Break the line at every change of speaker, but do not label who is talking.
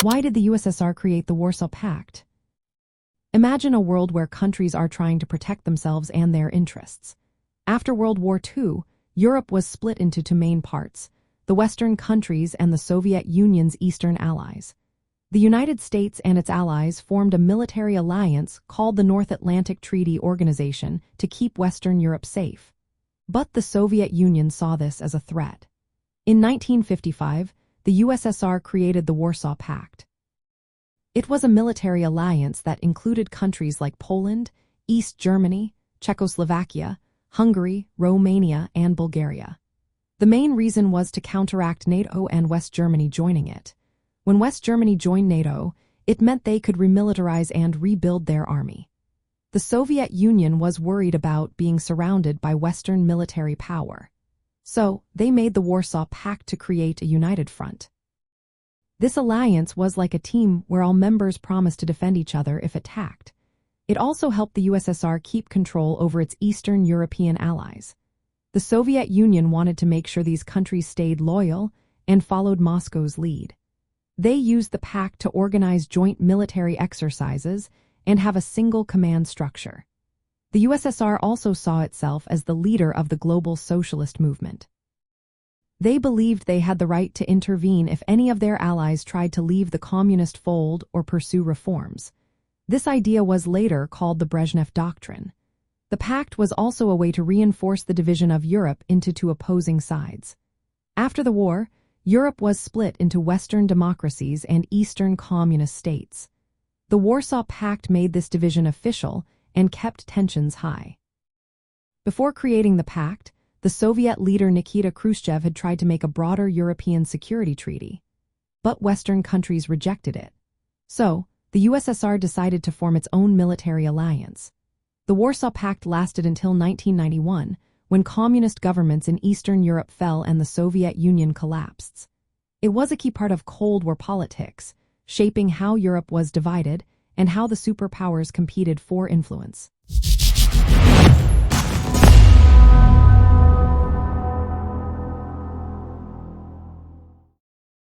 Why did the USSR create the Warsaw Pact? Imagine a world where countries are trying to protect themselves and their interests. After World War II, Europe was split into two main parts, the Western countries and the Soviet Union's Eastern allies. The United States and its allies formed a military alliance called the North Atlantic Treaty Organization to keep Western Europe safe. But the Soviet Union saw this as a threat. In 1955, the USSR created the Warsaw Pact. It was a military alliance that included countries like Poland, East Germany, Czechoslovakia, Hungary, Romania, and Bulgaria. The main reason was to counteract NATO and West Germany joining it. When West Germany joined NATO, it meant they could remilitarize and rebuild their army. The Soviet Union was worried about being surrounded by Western military power. So, they made the Warsaw Pact to create a united front. This alliance was like a team where all members promised to defend each other if attacked. It also helped the USSR keep control over its Eastern European allies. The Soviet Union wanted to make sure these countries stayed loyal and followed Moscow's lead. They used the pact to organize joint military exercises and have a single command structure. The USSR also saw itself as the leader of the global socialist movement. They believed they had the right to intervene if any of their allies tried to leave the communist fold or pursue reforms. This idea was later called the Brezhnev Doctrine. The pact was also a way to reinforce the division of Europe into two opposing sides. After the war, Europe was split into Western democracies and Eastern communist states. The Warsaw Pact made this division official and kept tensions high. Before creating the pact, the Soviet leader Nikita Khrushchev had tried to make a broader European security treaty. But Western countries rejected it. So, the USSR decided to form its own military alliance. The Warsaw Pact lasted until 1991, when communist governments in Eastern Europe fell and the Soviet Union collapsed. It was a key part of Cold War politics, shaping how Europe was divided and how the superpowers competed for influence.